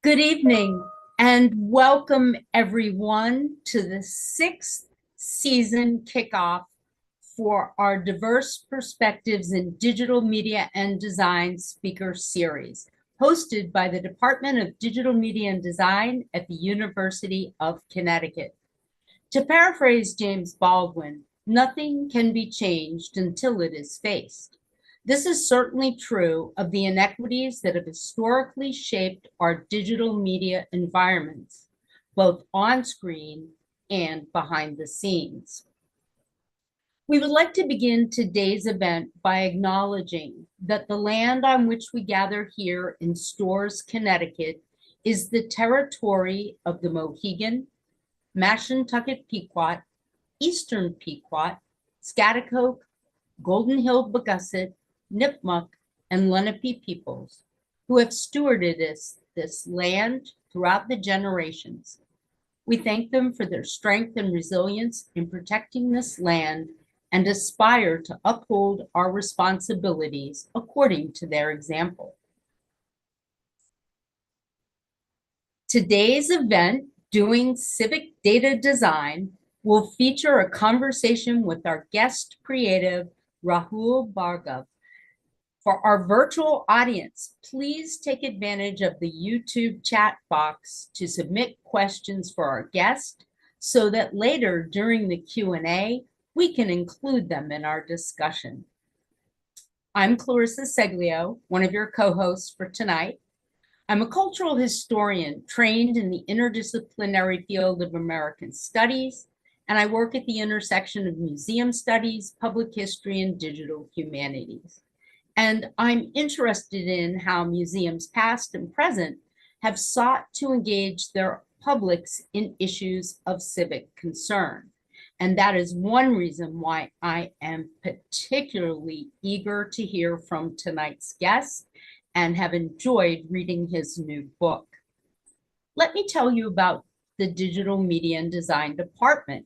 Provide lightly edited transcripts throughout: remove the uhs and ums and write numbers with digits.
Good evening and welcome everyone to the sixth season kickoff for our Diverse Perspectives in Digital Media and Design speaker series, hosted by the Department of Digital Media and Design at the University of Connecticut. To paraphrase James Baldwin, nothing can be changed until it is faced. This is certainly true of the inequities that have historically shaped our digital media environments, both on screen and behind the scenes. We would like to begin today's event by acknowledging that the land on which we gather here in Storrs, Connecticut, is the territory of the Mohegan, Mashantucket Pequot, Eastern Pequot, Schaghticoke, Golden Hill Bagusset, Nipmuc, and Lenape peoples, who have stewarded this land throughout the generations. We thank them for their strength and resilience in protecting this land and aspire to uphold our responsibilities according to their example. Today's event, Doing Civic Data Design, will feature a conversation with our guest creative, Rahul Bhargava. For our virtual audience, please take advantage of the YouTube chat box to submit questions for our guest so that later during the Q&A, we can include them in our discussion. I'm Clarissa Seglio, one of your co-hosts for tonight. I'm a cultural historian trained in the interdisciplinary field of American studies, and I work at the intersection of museum studies, public history, and digital humanities. And I'm interested in how museums past and present have sought to engage their publics in issues of civic concern. And that is one reason why I am particularly eager to hear from tonight's guest and have enjoyed reading his new book. Let me tell you about the Digital Media and Design Department.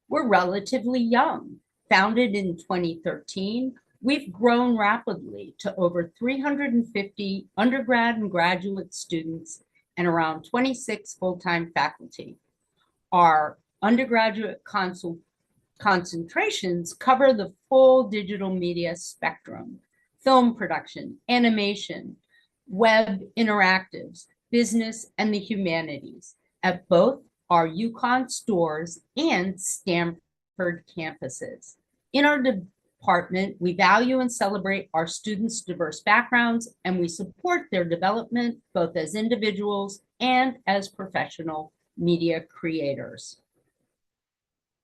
We're relatively young. Founded in 2013, we've grown rapidly to over 350 undergrad and graduate students and around 26 full-time faculty. Our undergraduate concentrations cover the full digital media spectrum: film production, animation, web interactives, business, and the humanities at both our UConn Storrs and Stanford campuses. In our department, we value and celebrate our students' diverse backgrounds, and we support their development both as individuals and as professional media creators.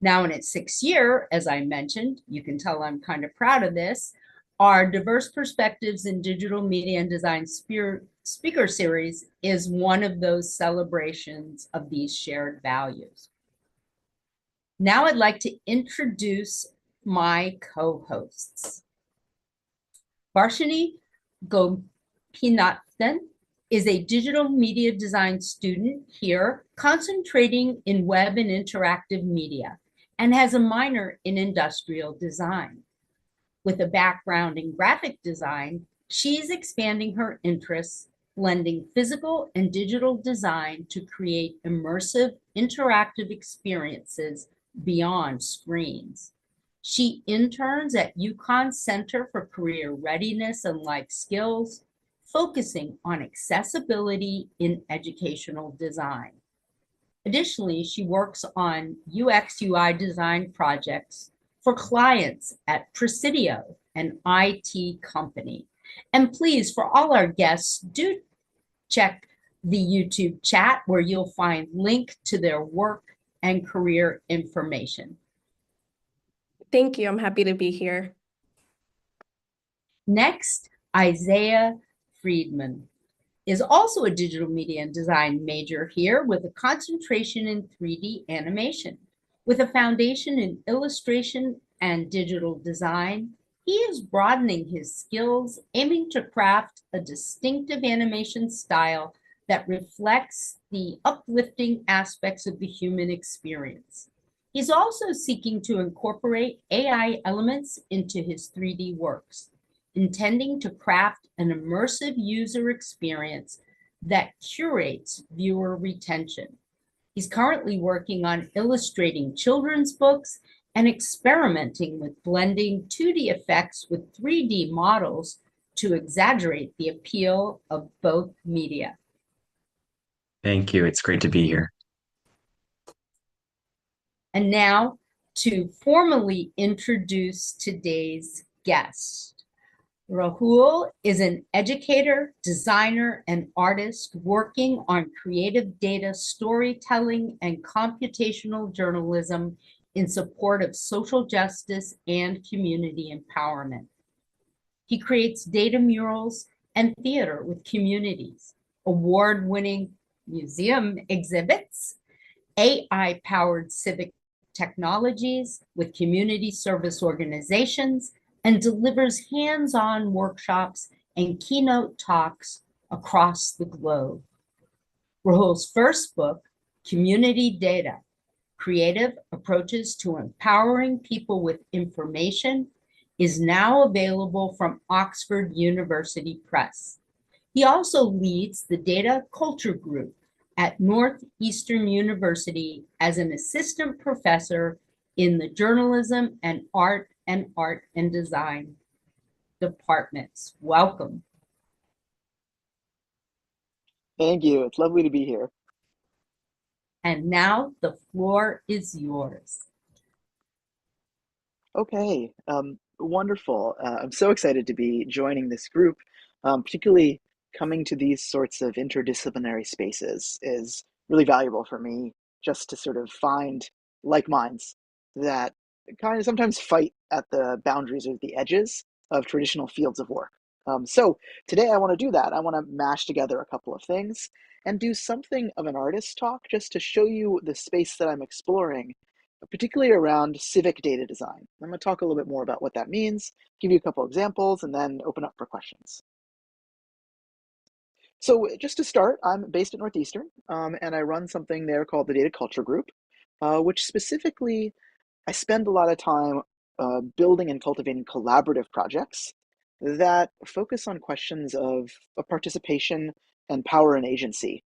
Now in its sixth year, as I mentioned, you can tell I'm kind of proud of this, our Diverse Perspectives in Digital Media and Design speaker series is one of those celebrations of these shared values. Now I'd like to introduce my co-hosts. Varshini Gopinathan is a digital media design student here, concentrating in web and interactive media, and has a minor in industrial design. With a background in graphic design, she's expanding her interests, blending physical and digital design to create immersive, interactive experiences beyond screens. She interns at UConn Center for Career Readiness and Life Skills, focusing on accessibility in educational design. Additionally, she works on UX/UI design projects for clients at Presidio, an IT company. And please, for all our guests, do check the YouTube chat where you'll find link to their work and career information. Thank you. I'm happy to be here. Next, Isaiah Friedman is also a digital media and design major here with a concentration in 3D animation. With a foundation in illustration and digital design, he is broadening his skills, aiming to craft a distinctive animation style that reflects the uplifting aspects of the human experience. He's also seeking to incorporate AI elements into his 3D works, intending to craft an immersive user experience that curates viewer retention. He's currently working on illustrating children's books and experimenting with blending 2D effects with 3D models to exaggerate the appeal of both media. Thank you. It's great to be here. And now to formally introduce today's guest. Rahul is an educator, designer, and artist working on creative data storytelling and computational journalism in support of social justice and community empowerment. He creates data murals and theater with communities, award-winning museum exhibits, AI-powered civic technologies with community service organizations, and delivers hands-on workshops and keynote talks across the globe. Rahul's first book, Community Data, Creative Approaches to Empowering People with Information, is now available from Oxford University Press. He also leads the Data Culture Group at Northeastern University as an assistant professor in the journalism and art and design departments. Welcome. Thank you. It's lovely to be here. And now the floor is yours. Okay, wonderful. I'm so excited to be joining this group, particularly coming to these sorts of interdisciplinary spaces is really valuable for me just to sort of find like minds that kind of sometimes fight at the boundaries or the edges of traditional fields of work. So today I want to do that. I want to mash together a couple of things and do something of an artist talk just to show you the space that I'm exploring, particularly around civic data design. I'm going to talk a little bit more about what that means, give you a couple examples, and then open up for questions. So just to start, I'm based at Northeastern, and I run something there called the Data Culture Group, which specifically I spend a lot of time building and cultivating collaborative projects that focus on questions of participation and power and agency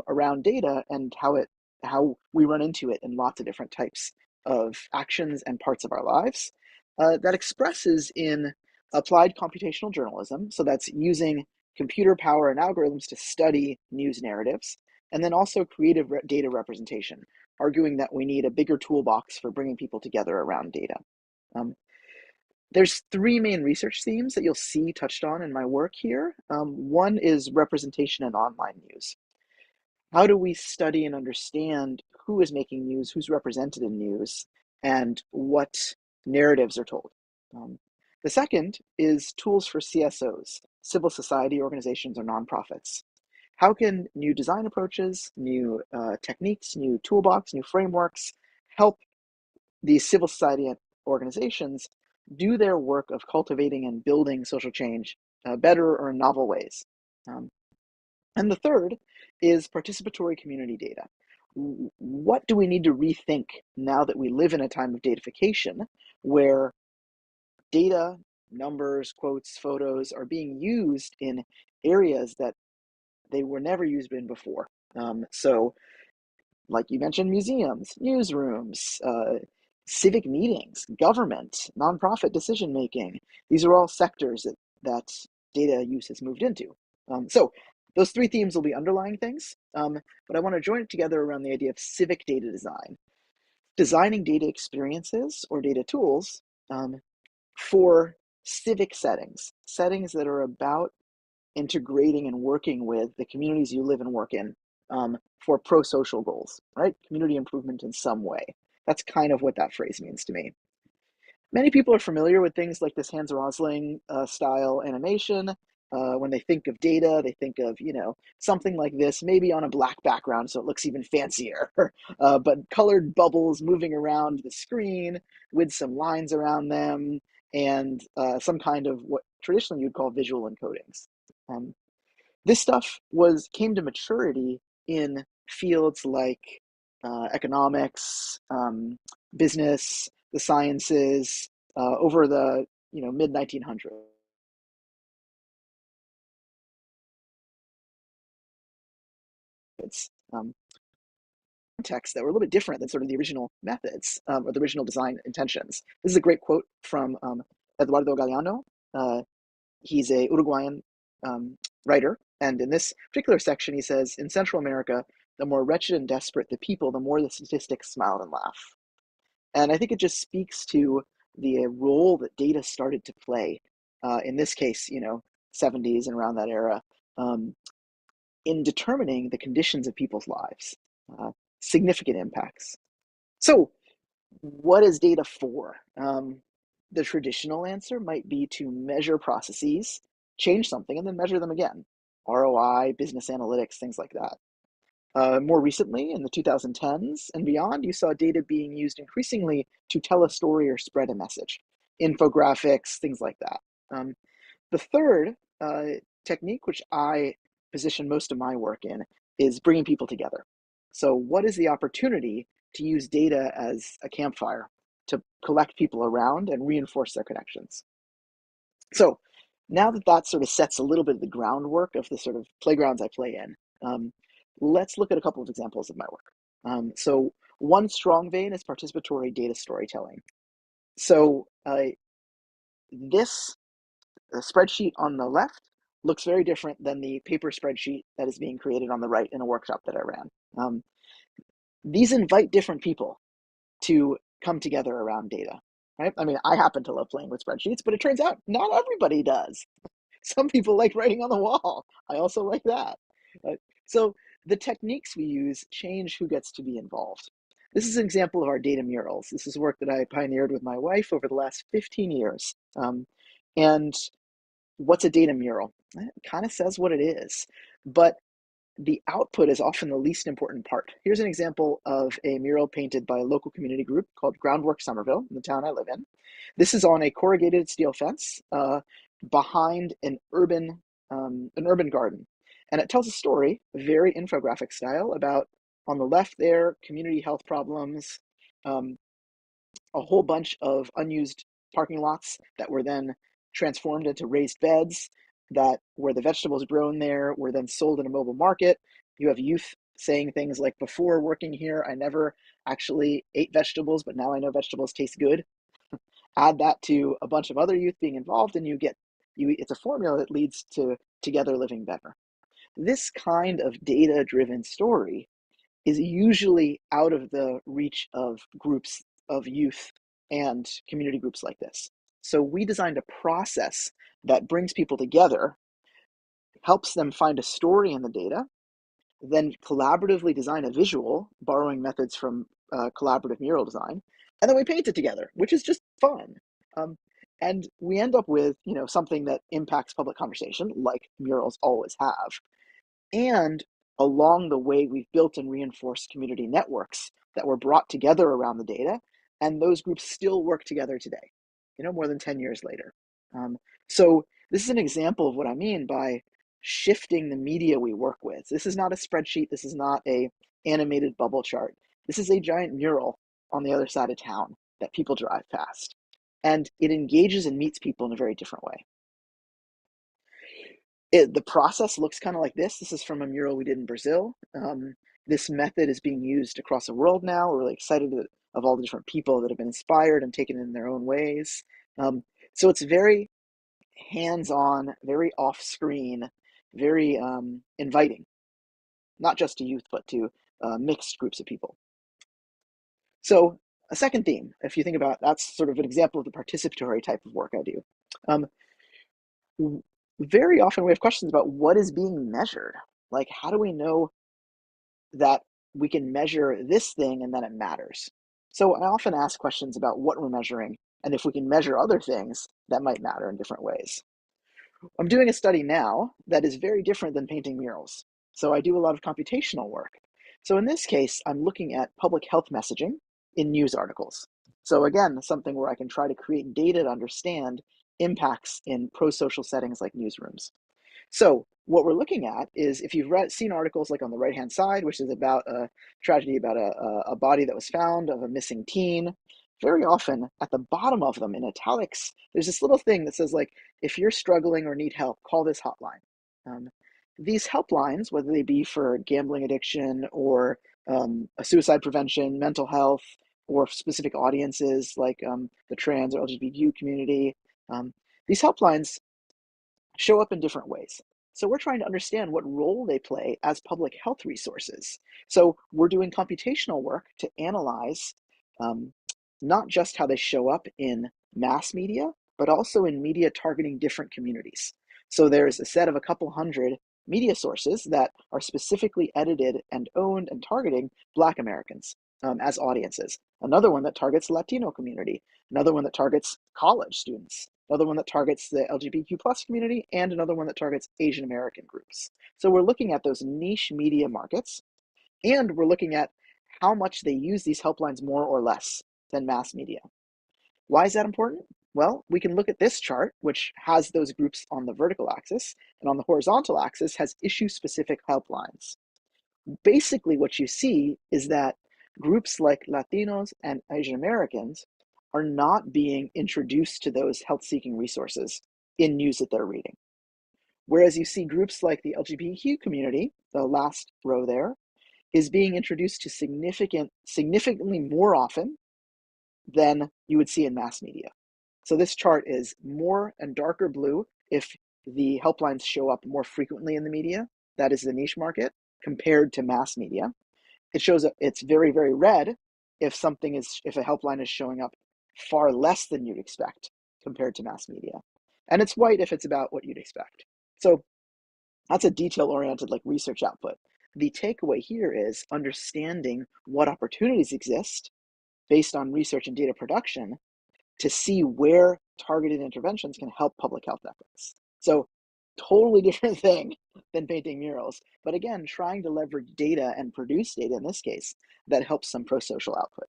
around data and how we run into it in lots of different types of actions and parts of our lives. That expresses in applied computational journalism, so that's using computer power and algorithms to study news narratives, and then also creative data representation, arguing that we need a bigger toolbox for bringing people together around data. There's three main research themes that you'll see touched on in my work here. One is representation in online news. How do we study and understand who is making news, who's represented in news, and what narratives are told? The second is tools for CSOs, civil society organizations or nonprofits. How can new design approaches, new techniques, new toolbox, new frameworks help these civil society organizations do their work of cultivating and building social change better or in novel ways? And the third is participatory community data. What do we need to rethink now that we live in a time of datafication where data, numbers, quotes, photos are being used in areas that they were never used in before? So like you mentioned, museums, newsrooms, civic meetings, government, nonprofit decision-making. These are all sectors that data use has moved into. So those three themes will be underlying things, but I want to join it together around the idea of civic data design. Designing data experiences or data tools for civic settings, settings that are about integrating and working with the communities you live and work in for pro-social goals, right? Community improvement in some way. That's kind of what that phrase means to me. Many people are familiar with things like this Hans Rosling style animation. When they think of data, they think of, something like this, maybe on a black background so it looks even fancier, but colored bubbles moving around the screen with some lines around them and some kind of what traditionally you'd call visual encodings. This stuff came to maturity in fields like economics, business, the sciences over the mid 1900s. contexts that were a little bit different than sort of the original methods or the original design intentions. This is a great quote from Eduardo Galeano. He's a Uruguayan writer, and in this particular section, he says, in Central America, the more wretched and desperate the people, the more the statistics smile and laugh. And I think it just speaks to the role that data started to play, in this case, 70s and around that era, in determining the conditions of people's lives, significant impacts. So what is data for? The traditional answer might be to measure processes, change something, and then measure them again. ROI, business analytics, things like that. More recently, in the 2010s and beyond, you saw data being used increasingly to tell a story or spread a message. Infographics, things like that. The third technique, which I position most of my work in, is bringing people together. So what is the opportunity to use data as a campfire to collect people around and reinforce their connections? So now that sort of sets a little bit of the groundwork of the sort of playgrounds I play in, let's look at a couple of examples of my work. So one strong vein is participatory data storytelling. So this spreadsheet on the left looks very different than the paper spreadsheet that is being created on the right in a workshop that I ran. These invite different people to come together around data, right? I mean, I happen to love playing with spreadsheets, but it turns out not everybody does. Some people like writing on the wall. I also like that. So the techniques we use change who gets to be involved. This is an example of our data murals. This is work that I pioneered with my wife over the last 15 years. And what's a data mural? It kind of says what it is, but the output is often the least important part. Here's an example of a mural painted by a local community group called Groundwork Somerville in the town I live in. This is on a corrugated steel fence behind an urban garden. And it tells a story, very infographic style, about, on the left there, community health problems, a whole bunch of unused parking lots that were then transformed into raised beds, that where the vegetables grown there were then sold in a mobile market. You have youth saying things like, before working here, I never actually ate vegetables, but now I know vegetables taste good. Add that to a bunch of other youth being involved, and it's a formula that leads to together living better. This kind of data-driven story is usually out of the reach of groups of youth and community groups like this. So we designed a process that brings people together, helps them find a story in the data, then collaboratively design a visual, borrowing methods from collaborative mural design, and then we paint it together, which is just fun. And we end up with something that impacts public conversation, like murals always have. And along the way, we've built and reinforced community networks that were brought together around the data, and those groups still work together today, more than 10 years later. So this is an example of what I mean by shifting the media we work with. This is not a spreadsheet. This is not a animated bubble chart. This is a giant mural on the other side of town that people drive past. And it engages and meets people in a very different way. The process looks kind of like this. This is from a mural we did in Brazil. This method is being used across the world now. We're really excited of all the different people that have been inspired and taken in their own ways. So it's very hands-on, very off-screen, very inviting, not just to youth, but to mixed groups of people. So a second theme, if you think about, that's sort of an example of the participatory type of work I do. Very often we have questions about what is being measured. Like, how do we know that we can measure this thing and then it matters? So I often ask questions about what we're measuring and if we can measure other things that might matter in different ways. I'm doing a study now that is very different than painting murals. So I do a lot of computational work. So in this case, I'm looking at public health messaging in news articles. So again, something where I can try to create data to understand impacts in pro-social settings like newsrooms. So what we're looking at is, if you've seen articles like on the right-hand side, which is about a tragedy about a body that was found of a missing teen, very often at the bottom of them in italics, there's this little thing that says, like, if you're struggling or need help, call this hotline. these helplines, whether they be for gambling addiction or a suicide prevention, mental health, or specific audiences like the trans or LGBTQ community, these helplines show up in different ways. So we're trying to understand what role they play as public health resources. So we're doing computational work to analyze not just how they show up in mass media, but also in media targeting different communities. So there's a set of a couple hundred media sources that are specifically edited and owned and targeting Black Americans as audiences. Another one that targets the Latino community, another one that targets college students, another one that targets the LGBTQ plus community, and another one that targets Asian American groups. So we're looking at those niche media markets, and we're looking at how much they use these helplines more or less than mass media. Why is that important? Well, we can look at this chart, which has those groups on the vertical axis, and on the horizontal axis has issue-specific helplines. Basically, what you see is that groups like Latinos and Asian Americans are not being introduced to those health-seeking resources in news that they're reading. Whereas you see groups like the LGBTQ community, the last row there, is being introduced to significantly more often than you would see in mass media. So this chart is more and darker blue if the helplines show up more frequently in the media, that is the niche market, compared to mass media. It shows up, it's very, very red if a helpline is showing up far less than you'd expect compared to mass media. And it's white if it's about what you'd expect. So that's a detail-oriented like research output. The takeaway here is understanding what opportunities exist based on research and data production to see where targeted interventions can help public health efforts. So totally different thing than painting murals, but again, trying to leverage data and produce data in this case that helps some pro-social output.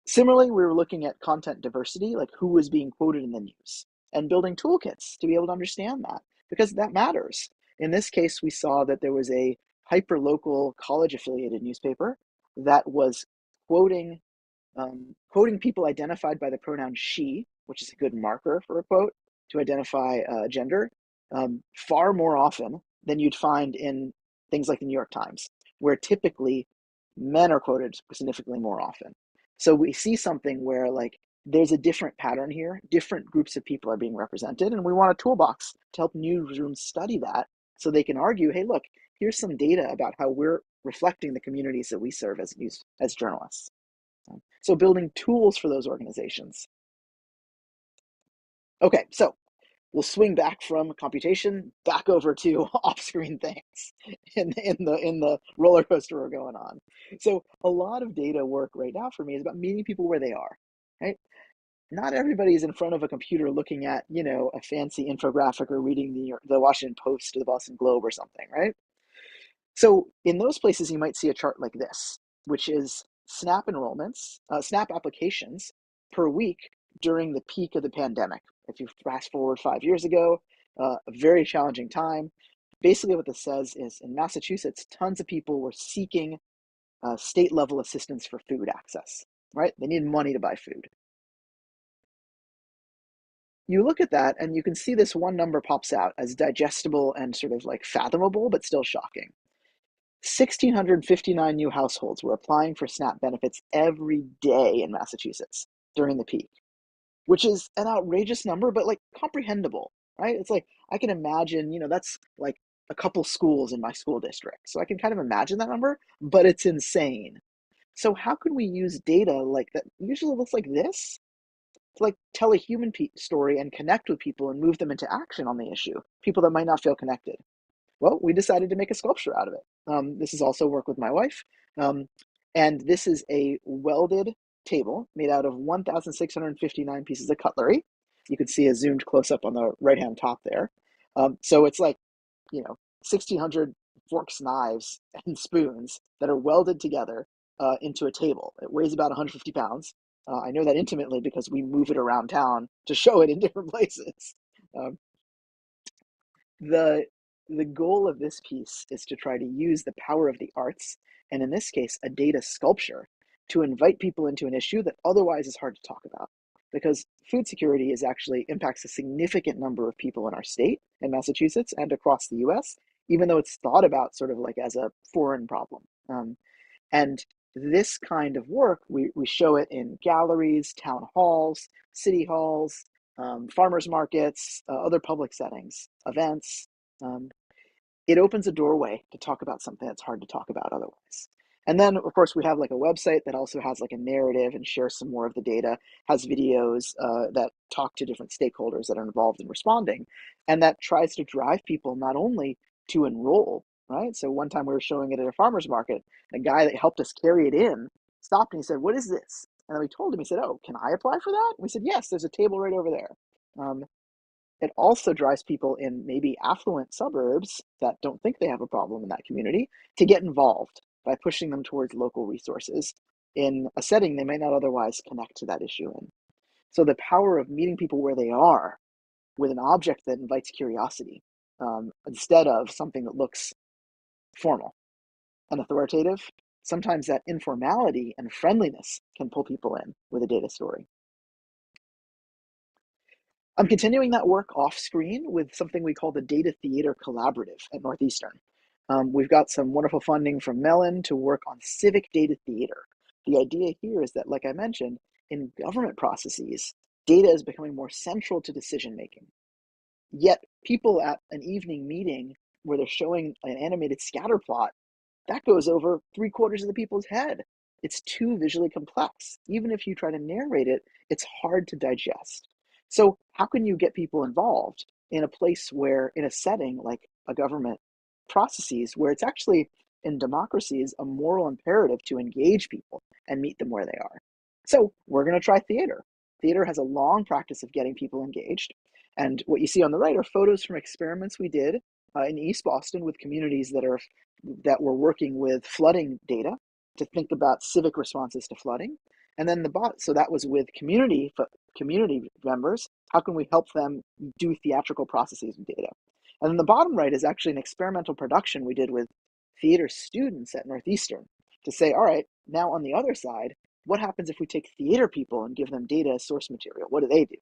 Similarly, we were looking at content diversity, like who was being quoted in the news, and building toolkits to be able to understand that, because that matters. In this case, we saw that there was a hyper-local college-affiliated newspaper that was quoting people identified by the pronoun she, which is a good marker for a quote to identify gender, far more often than you'd find in things like the New York Times, where typically men are quoted significantly more often. So we see something where like there's a different pattern here, different groups of people are being represented, and we want a toolbox to help newsrooms study that so they can argue, hey, look, here's some data about how we're reflecting the communities that we serve as journalists. So building tools for those organizations. Okay, so we'll swing back from computation back over to off-screen things in the roller coaster we're going on. So a lot of data work right now for me is about meeting people where they are, right? Not everybody's in front of a computer looking at, a fancy infographic or reading the Washington Post or the Boston Globe or something, right? So in those places, you might see a chart like this, which is SNAP enrollments, SNAP applications per week during the peak of the pandemic. If you fast forward 5 years ago, a very challenging time. Basically what this says is in Massachusetts, tons of people were seeking state level assistance for food access, right? They needed money to buy food. You look at that and you can see this one number pops out as digestible and sort of like fathomable, but still shocking. 1,659 new households were applying for SNAP benefits every day in Massachusetts during the peak, which is an outrageous number, but like comprehensible, right? It's like, I can imagine, that's like a couple schools in my school district. So I can kind of imagine that number, but it's insane. So how can we use data like that usually looks like this to like tell a human story and connect with people and move them into action on the issue, people that might not feel connected? Well, we decided to make a sculpture out of it. This is also work with my wife. And this is a welded table made out of 1,659 pieces of cutlery. You can see a zoomed close up on the right-hand top there. So it's like, 1,600 forks, knives, and spoons that are welded together into a table. It weighs about 150 pounds. I know that intimately because we move it around town to show it in different places. The goal of this piece is to try to use the power of the arts, and in this case, a data sculpture, to invite people into an issue that otherwise is hard to talk about. because food security actually impacts a significant number of people in our state, in Massachusetts, and across the US, even though it's thought about sort of like as a foreign problem. And this kind of work, we show it in galleries, town halls, city halls, farmers markets, other public settings, events. It opens a doorway to talk about something that's hard to talk about otherwise. And then, of course, we have like a website that also has like a narrative and shares some more of the data, has videos that talk to different stakeholders that are involved in responding, and that tries to drive people not only to enroll, right? So one time we were showing it at a farmer's market, the guy that helped us carry it in stopped and he said, "What is this?" And then we told him, he said, "Oh, can I apply for that?" And we said, "Yes, there's a table right over there." It also drives people in maybe affluent suburbs that don't think they have a problem in that community to get involved by pushing them towards local resources in a setting they might not otherwise connect to that issue in. So the power of meeting people where they are with an object that invites curiosity instead of something that looks formal and authoritative, sometimes that informality and friendliness can pull people in with a data story. I'm continuing that work off screen with something we call the Data Theater Collaborative at Northeastern. We've got some wonderful funding from Mellon to work on civic data theater. The idea here is that, like I mentioned, in government processes, data is becoming more central to decision making. Yet people at an evening meeting where they're showing an animated scatter plot, that goes over 3/4 of the people's head. It's too visually complex. Even if you try to narrate it, it's hard to digest. So how can you get people involved in a place where, in a setting like a government processes, where it's actually in democracies a moral imperative to engage people and meet them where they are? So we're going to try theater. Theater has a long practice of getting people engaged. And what you see on the right are photos from experiments we did in East Boston with communities that were working with flooding data to think about civic responses to flooding. And then so that was with community members. How can we help them do theatrical processes with data? And then the bottom right is actually an experimental production we did with theater students at Northeastern to say, all right, now on the other side, what happens if we take theater people and give them data as source material? What do they do?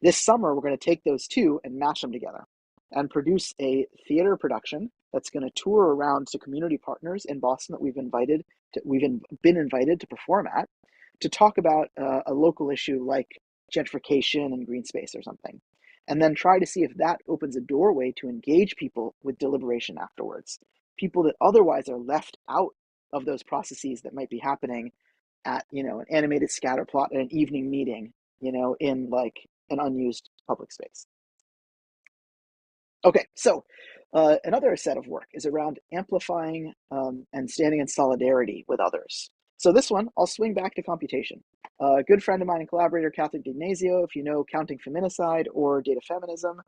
This summer, we're going to take those two and mash them together and produce a theater production that's going to tour around to community partners in Boston that we've been invited to perform at, to talk about a local issue like gentrification and green space or something, and then try to see if that opens a doorway to engage people with deliberation afterwards. People that otherwise are left out of those processes that might be happening at, an animated scatter plot at an evening meeting, in like an unused public space. Okay, so another set of work is around amplifying and standing in solidarity with others. So this one, I'll swing back to computation. A good friend of mine and collaborator, Catherine D'Ignazio, if you know Counting Feminicide or Data Feminism,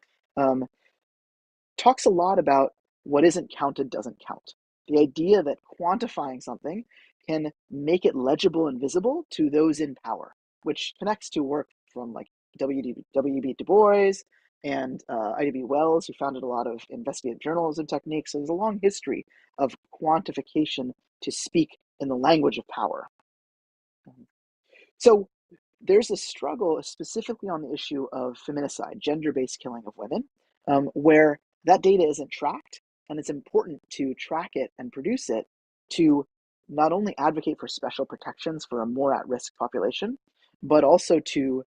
talks a lot about what isn't counted doesn't count. The idea that quantifying something can make it legible and visible to those in power, which connects to work from like W.B. Du Bois and Ida B. Wells, who founded a lot of investigative journalism techniques. So there's a long history of quantification to speak in the language of power. So there's a struggle specifically on the issue of feminicide, gender-based killing of women, where that data isn't tracked, and it's important to track it and produce it to not only advocate for special protections for a more at-risk population, but also to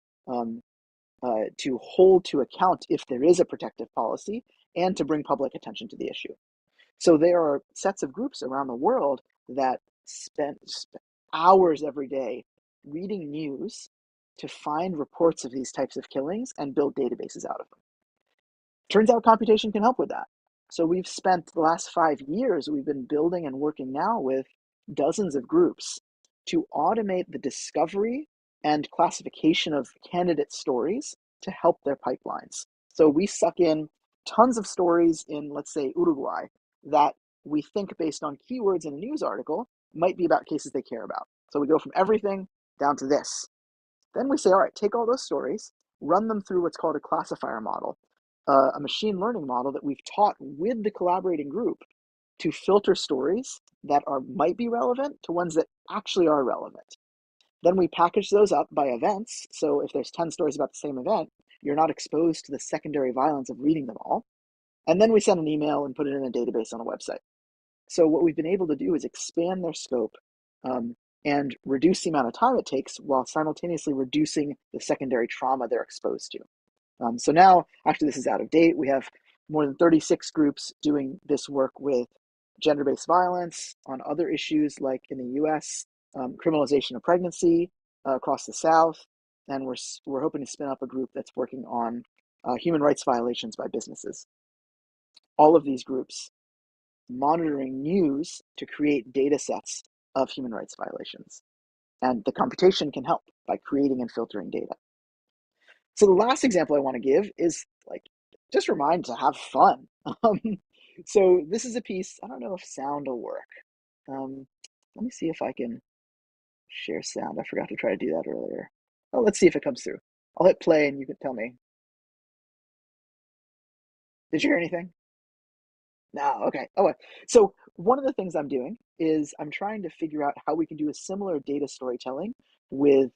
hold to account if there is a protective policy and to bring public attention to the issue. So there are sets of groups around the world that spend hours every day reading news to find reports of these types of killings and build databases out of them. Turns out computation can help with that. So we've spent the last 5 years, we've been building and working now with dozens of groups to automate the discovery and classification of candidate stories to help their pipelines. So we suck in tons of stories in, let's say, Uruguay that we think based on keywords in a news article might be about cases they care about. So we go from everything down to this. Then we say, all right, take all those stories, run them through what's called a classifier model, a machine learning model that we've taught with the collaborating group to filter stories that might be relevant to ones that actually are relevant. Then we package those up by events. So if there's 10 stories about the same event, you're not exposed to the secondary violence of reading them all. And then we send an email and put it in a database on a website. So what we've been able to do is expand their scope and reduce the amount of time it takes while simultaneously reducing the secondary trauma they're exposed to. So now, actually, this is out of date. We have more than 36 groups doing this work with gender-based violence on other issues like in the US, criminalization of pregnancy across the South, and we're hoping to spin up a group that's working on human rights violations by businesses. All of these groups monitoring news to create data sets of human rights violations. And the computation can help by creating and filtering data. So the last example I want to give is just remind to have fun. So this is a piece, I don't know if sound will work. Let me see if I can share sound. I forgot to try to do that earlier. Oh, let's see if it comes through. I'll hit play and you can tell me. Did you hear anything? No, okay. Oh, so one of the things I'm doing is I'm trying to figure out how we can do a similar data storytelling with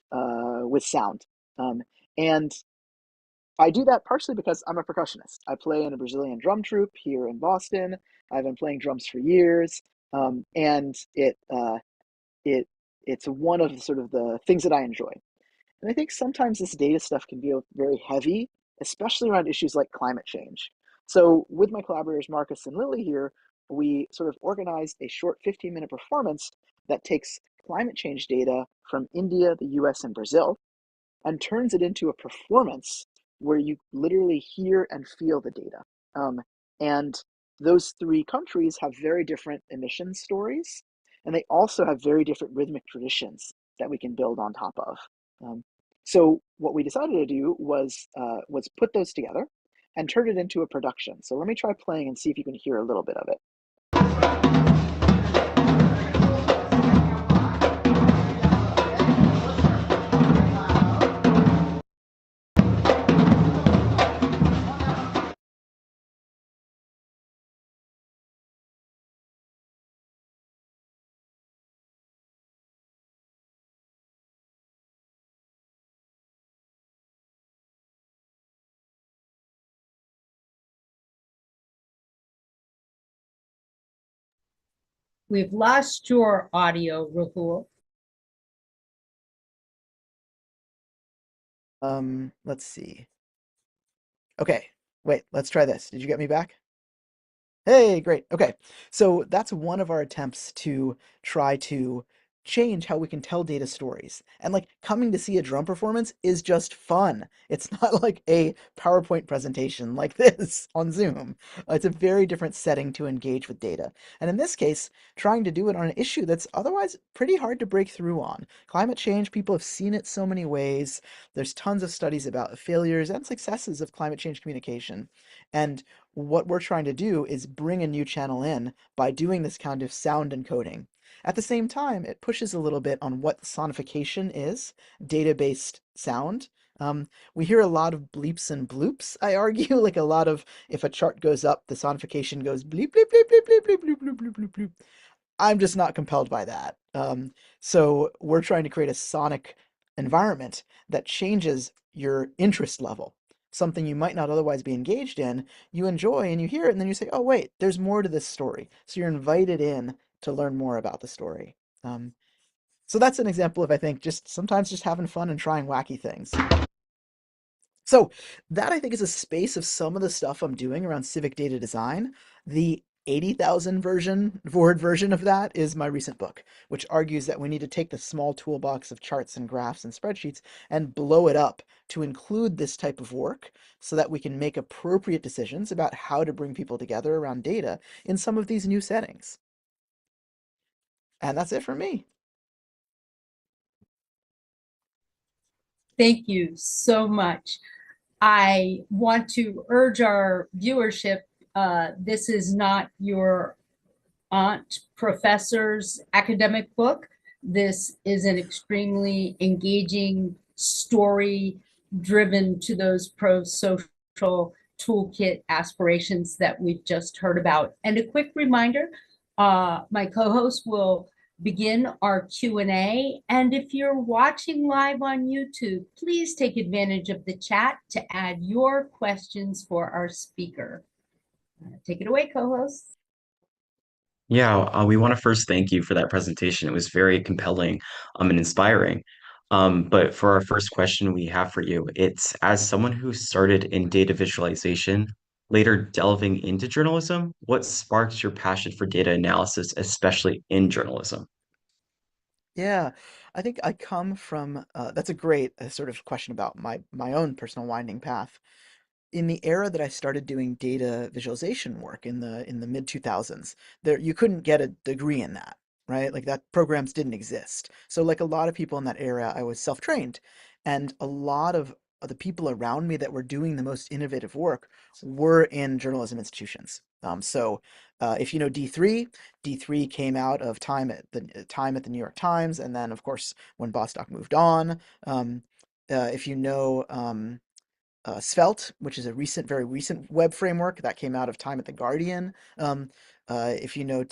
sound. And I do that partially because I'm a percussionist. I play in a Brazilian drum troupe here in Boston. I've been playing drums for years, and it's one of sort of the things that I enjoy. And I think sometimes this data stuff can be very heavy, especially around issues like climate change. So with my collaborators, Marcus and Lily here, we sort of organized a short 15-minute performance that takes climate change data from India, the US, and Brazil, and turns it into a performance where you literally hear and feel the data. And those three countries have very different emission stories, and they also have very different rhythmic traditions that we can build on top of. So what we decided to do was put those together and turn it into a production. So let me try playing and see if you can hear a little bit of it. We've lost your audio, Rahul. Let's see. Okay, wait, let's try this. Did you get me back? Hey, great. Okay. So that's one of our attempts to try to change how we can tell data stories. And coming to see a drum performance is just fun. It's not like a PowerPoint presentation like this on Zoom. It's a very different setting to engage with data. And in this case, trying to do it on an issue that's otherwise pretty hard to break through on. Climate change, people have seen it so many ways. There's tons of studies about failures and successes of climate change communication. And what we're trying to do is bring a new channel in by doing this kind of sound encoding. At the same time, it pushes a little bit on what sonification is, data-based sound. We hear a lot of bleeps and bloops, I argue, like a lot of, if a chart goes up, the sonification goes bleep, bleep, bleep, bleep, bleep, bleep, bleep, bleep, bleep, bleep, bleep. I'm just not compelled by that. So we're trying to create a sonic environment that changes your interest level. Something you might not otherwise be engaged in, you enjoy and you hear it, and then you say, oh, wait, there's more to this story. So you're invited in to learn more about the story. So that's an example of, I think, just sometimes just having fun and trying wacky things. So that, I think, is a space of some of the stuff I'm doing around civic data design. The 80,000 word version of that is my recent book, which argues that we need to take the small toolbox of charts and graphs and spreadsheets and blow it up to include this type of work so that we can make appropriate decisions about how to bring people together around data in some of these new settings. And that's it for me. Thank you so much. I want to urge our viewership, this is not your aunt professor's academic book. This is an extremely engaging story driven to those pro-social toolkit aspirations that we've just heard about. And a quick reminder, my co-host will begin our Q&A. And if you're watching live on YouTube, please take advantage of the chat to add your questions for our speaker. Take it away, co-host. Yeah, we want to first thank you for that presentation. It was very compelling, and inspiring. But for our first question we have for you, it's as someone who started in data visualization, later delving into journalism, what sparks your passion for data analysis, especially in journalism? Yeah, I think I come from that's a great sort of question about my own personal winding path. In the era that I started doing data visualization work in the mid 2000s, there you couldn't get a degree in that, right? Like that programs didn't exist. So like a lot of people in that era, I was self-trained, and a lot of the people around me that were doing the most innovative work were in journalism institutions. If you know D3, D3 came out of time at the New York Times, and then of course when Bostock moved on. If you know Svelte, which is a very recent web framework that came out of time at the Guardian. If you know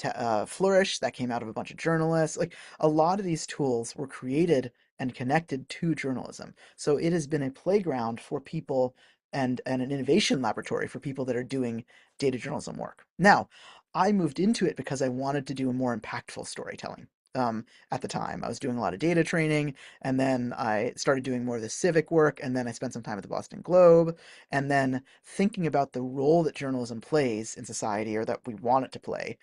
Flourish, that came out of a bunch of journalists. Like a lot of these tools were created and connected to journalism. So it has been a playground for people and an innovation laboratory for people that are doing data journalism work. Now, I moved into it because I wanted to do a more impactful storytelling. At the time, I was doing a lot of data training, and then I started doing more of the civic work, and then I spent some time at the Boston Globe, and then thinking about the role that journalism plays in society, or that we want it to play,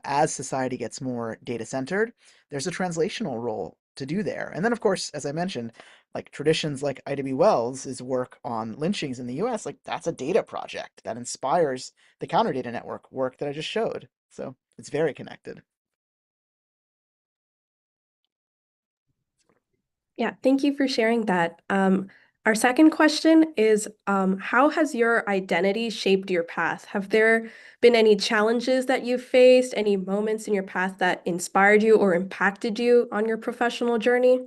as society gets more data centered, there's a translational role to do there. And then, of course, as I mentioned, like traditions like Ida B. Wells' work on lynchings in the US, like that's a data project that inspires the counter data network work that I just showed. So it's very connected. Yeah, thank you for sharing that. Our second question is, how has your identity shaped your path? Have there been any challenges that you've faced, any moments in your path that inspired you or impacted you on your professional journey?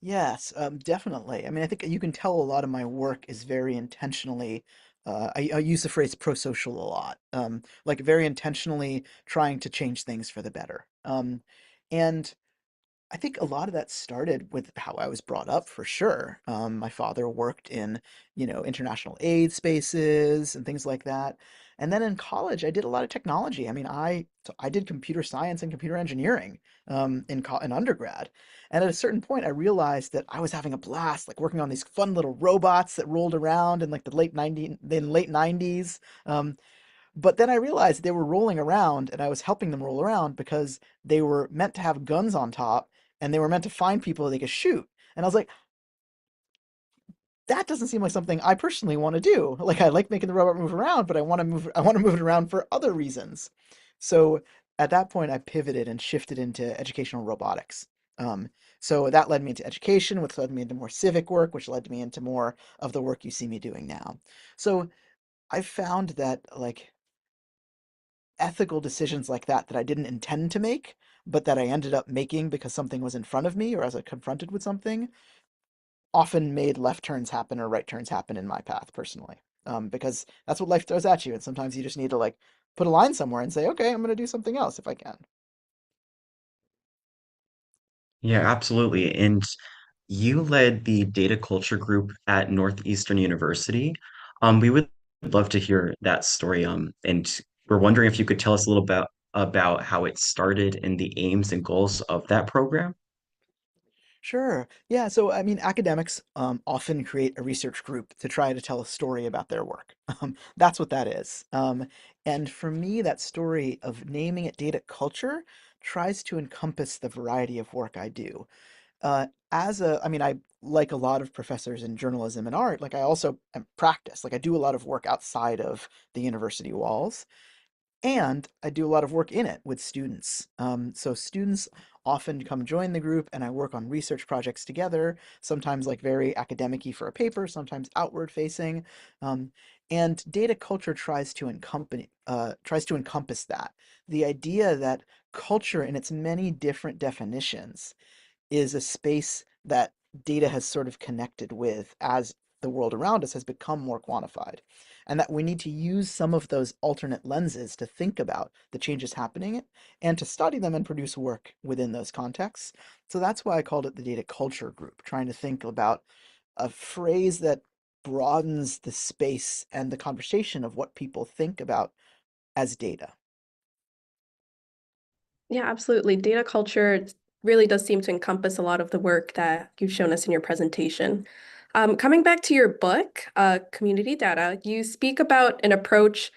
Yes, definitely. I mean, I think you can tell a lot of my work is very intentionally, I use the phrase pro-social a lot, like very intentionally trying to change things for the better. And I think a lot of that started with how I was brought up for sure. My father worked in, international aid spaces and things like that. And then in college, I did a lot of technology. I mean, I did computer science and computer engineering in undergrad. And at a certain point, I realized that I was having a blast, like working on these fun little robots that rolled around in like the late 90s. But then I realized they were rolling around and I was helping them roll around because they were meant to have guns on top and they were meant to find people they could shoot. And I was like, that doesn't seem like something I personally want to do. Like I like making the robot move around, but I want to move it around for other reasons. So at that point I pivoted and shifted into educational robotics. Um, so that led me into education, which led me into more civic work, which led me into more of the work you see me doing now. So I found that like ethical decisions like that I didn't intend to make, but that I ended up making because something was in front of me or as I confronted with something, often made left turns happen or right turns happen in my path personally. Because that's what life throws at you, and sometimes you just need to like put a line somewhere and say, okay, I'm going to do something else if I can. Yeah, absolutely. And you led the data culture group at Northeastern University. We would love to hear that story. And we're wondering if you could tell us a little bit about how it started and the aims and goals of that program. Sure. Yeah. So, I mean, academics often create a research group to try to tell a story about their work. That's what that is. And for me, that story of naming it data culture tries to encompass the variety of work I do. I mean, I like a lot of professors in journalism and art. Like, I also am practice. Like, I do a lot of work outside of the university walls. And I do a lot of work in it with students. So students often come join the group and I work on research projects together, sometimes like very academic-y for a paper, sometimes outward facing. Um, and data culture tries to encompass that. The idea that culture in its many different definitions is a space that data has sort of connected with as the world around us has become more quantified. and that we need to use some of those alternate lenses to think about the changes happening and to study them and produce work within those contexts. So that's why I called it the data culture group, trying to think about a phrase that broadens the space and the conversation of what people think about as data. Yeah, absolutely. Data culture really does seem to encompass a lot of the work that you've shown us in your presentation. Coming back to your book, Community Data, you speak about an approach,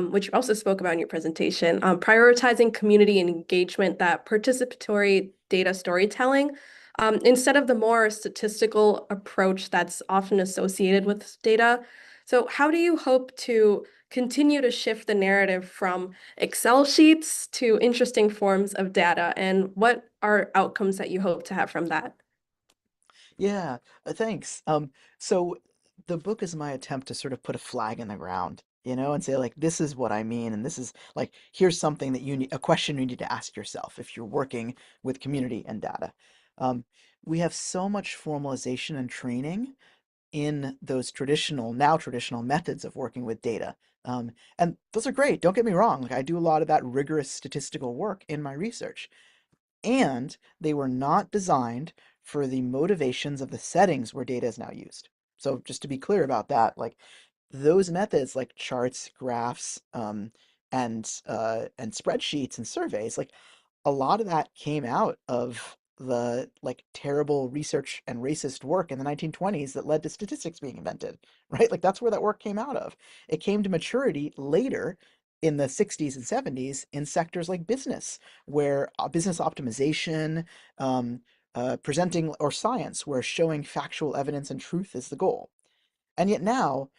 which you also spoke about in your presentation, prioritizing community and engagement, that participatory data storytelling, instead of the more statistical approach that's often associated with data. So how do you hope to continue to shift the narrative from Excel sheets to interesting forms of data, and what are outcomes that you hope to have from that? Yeah, thanks. So the book is my attempt to sort of put a flag in the ground, and say like, this is what I mean, and this is like, here's something that you need, a question you need to ask yourself if you're working with community and data. Um, we have so much formalization and training in those now traditional methods of working with data. And those are great. Don't get me wrong. Like I do a lot of that rigorous statistical work in my research, and they were not designed for the motivations of the settings where data is now used. So just to be clear about that, like those methods like charts, graphs, and spreadsheets and surveys, like a lot of that came out of the like terrible research and racist work in the 1920s that led to statistics being invented, right? Like that's where that work came out of. It came to maturity later in the 60s and 70s in sectors like business, where business optimization, presenting, or science, where showing factual evidence and truth is the goal. And yet now,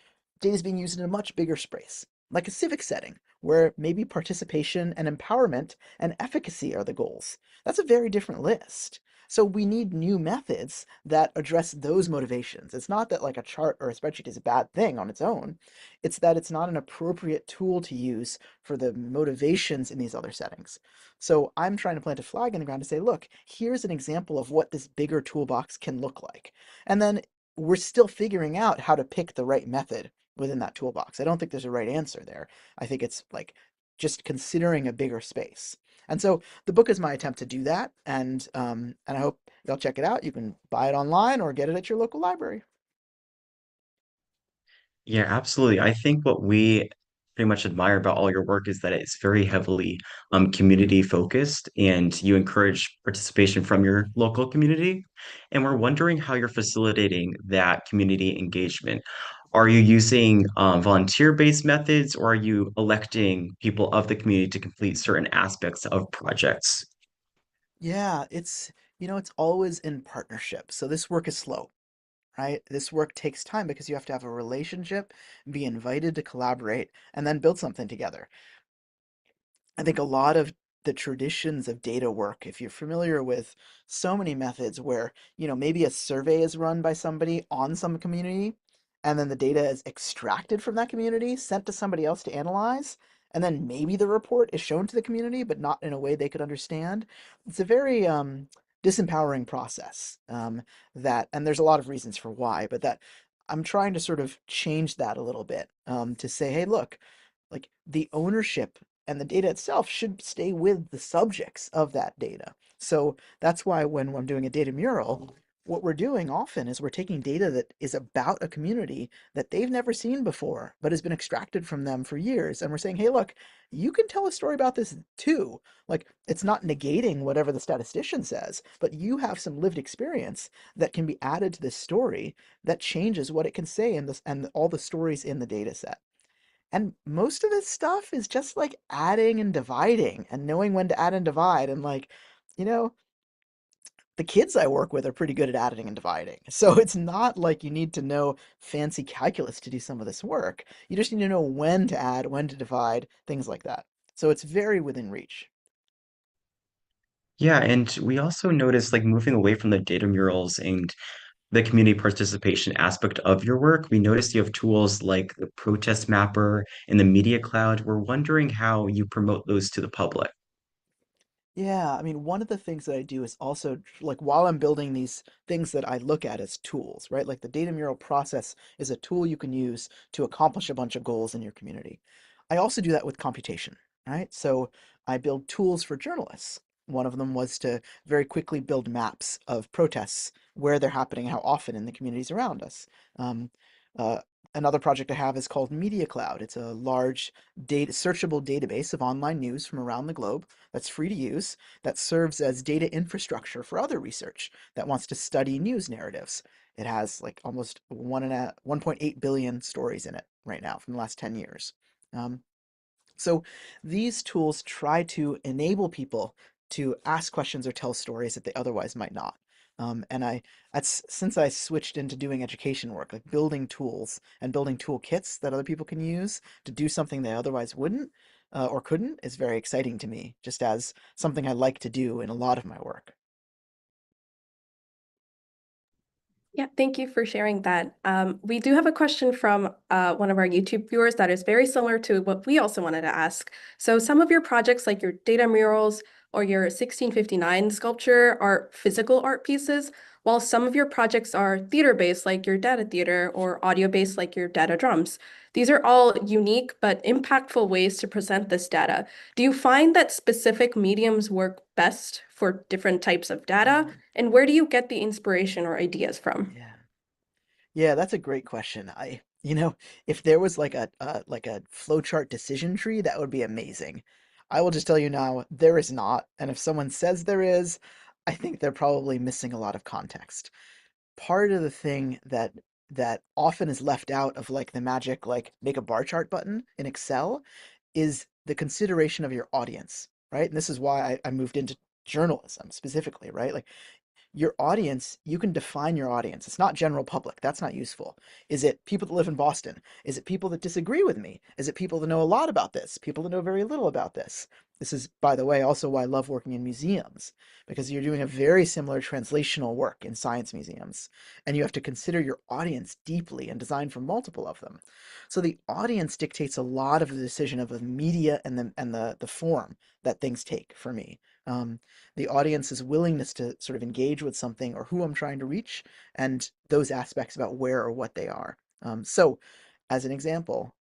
data is being used in a much bigger space, like a civic setting, where maybe participation and empowerment and efficacy are the goals. That's a very different list. So we need new methods that address those motivations. It's not that like a chart or a spreadsheet is a bad thing on its own. It's that it's not an appropriate tool to use for the motivations in these other settings. So I'm trying to plant a flag in the ground to say, look, here's an example of what this bigger toolbox can look like. And then we're still figuring out how to pick the right method within that toolbox. I don't think there's a right answer there. I think it's like just considering a bigger space. And so the book is my attempt to do that, and I hope you'll check it out. You can buy it online or get it at your local library. Yeah, absolutely. I think what we pretty much admire about all your work is that it's very heavily community focused and you encourage participation from your local community. And we're wondering how you're facilitating that community engagement. Are you using volunteer-based methods or are you electing people of the community to complete certain aspects of projects? Yeah, it's always in partnership. So this work is slow, right? This work takes time because you have to have a relationship, be invited to collaborate, and then build something together. I think a lot of the traditions of data work, if you're familiar with so many methods where, maybe a survey is run by somebody on some community, and then the data is extracted from that community, sent to somebody else to analyze, and then maybe the report is shown to the community, but not in a way they could understand. It's a very disempowering process. And there's a lot of reasons for why, but that I'm trying to sort of change that a little bit, to say, hey, look, like the ownership and the data itself should stay with the subjects of that data. So that's why when I'm doing a data mural, what we're doing often is we're taking data that is about a community that they've never seen before, but has been extracted from them for years. And we're saying, hey, look, you can tell a story about this too. Like it's not negating whatever the statistician says, but you have some lived experience that can be added to this story that changes what it can say in this and all the stories in the data set. And most of this stuff is just like adding and dividing and knowing when to add and divide. And like, you know, the kids I work with are pretty good at adding and dividing. So it's not like you need to know fancy calculus to do some of this work. You just need to know when to add, when to divide, things like that. So it's very within reach. Yeah, and we also noticed like moving away from the data murals and the community participation aspect of your work, we noticed you have tools like the protest mapper and the media cloud. We're wondering how you promote those to the public. Yeah, I mean, one of the things that I do is also like while I'm building these things that I look at as tools, right? Like the data mural process is a tool you can use to accomplish a bunch of goals in your community. I also do that with computation, right? So I build tools for journalists. One of them was to very quickly build maps of protests, where they're happening, how often in the communities around us. Um, uh, Another project I have is called Media Cloud. It's a large data searchable database of online news from around the globe that's free to use, that serves as data infrastructure for other research that wants to study news narratives. It has like almost 1.8 billion stories in it right now from the last 10 years. Um, so these tools try to enable people to ask questions or tell stories that they otherwise might not. And that's since I switched into doing education work, like building tools and building toolkits that other people can use to do something they otherwise wouldn't or couldn't is very exciting to me, just as something I like to do in a lot of my work. Yeah, thank you for sharing that. We do have a question from one of our YouTube viewers that is very similar to what we also wanted to ask. So some of your projects, like your data murals or your 1659 sculpture, are physical art pieces, while some of your projects are theater-based, like your data theater, or audio-based, like your data drums. These are all unique but impactful ways to present this data. Do you find that specific mediums work best for different types of data? And where do you get the inspiration or ideas from? Yeah. Yeah, that's a great question. If there was like a flowchart decision tree, that would be amazing. I will just tell you now, there is not. And if someone says there is, I think they're probably missing a lot of context. Part of the thing that often is left out of like the magic like make a bar chart button in Excel is the consideration of your audience, right? And this is why I moved into journalism specifically, right? Like your audience, you can define your audience. It's not general public. That's not useful. Is it people that live in Boston? Is it people that disagree with me? Is it people that know a lot about this? People that know very little about this? This is, by the way, also why I love working in museums, because you're doing a very similar translational work in science museums, and you have to consider your audience deeply and design for multiple of them. So the audience dictates a lot of the decision of the media and the form that things take for me. The audience's willingness to sort of engage with something or who I'm trying to reach, and those aspects about where or what they are. So, as an example,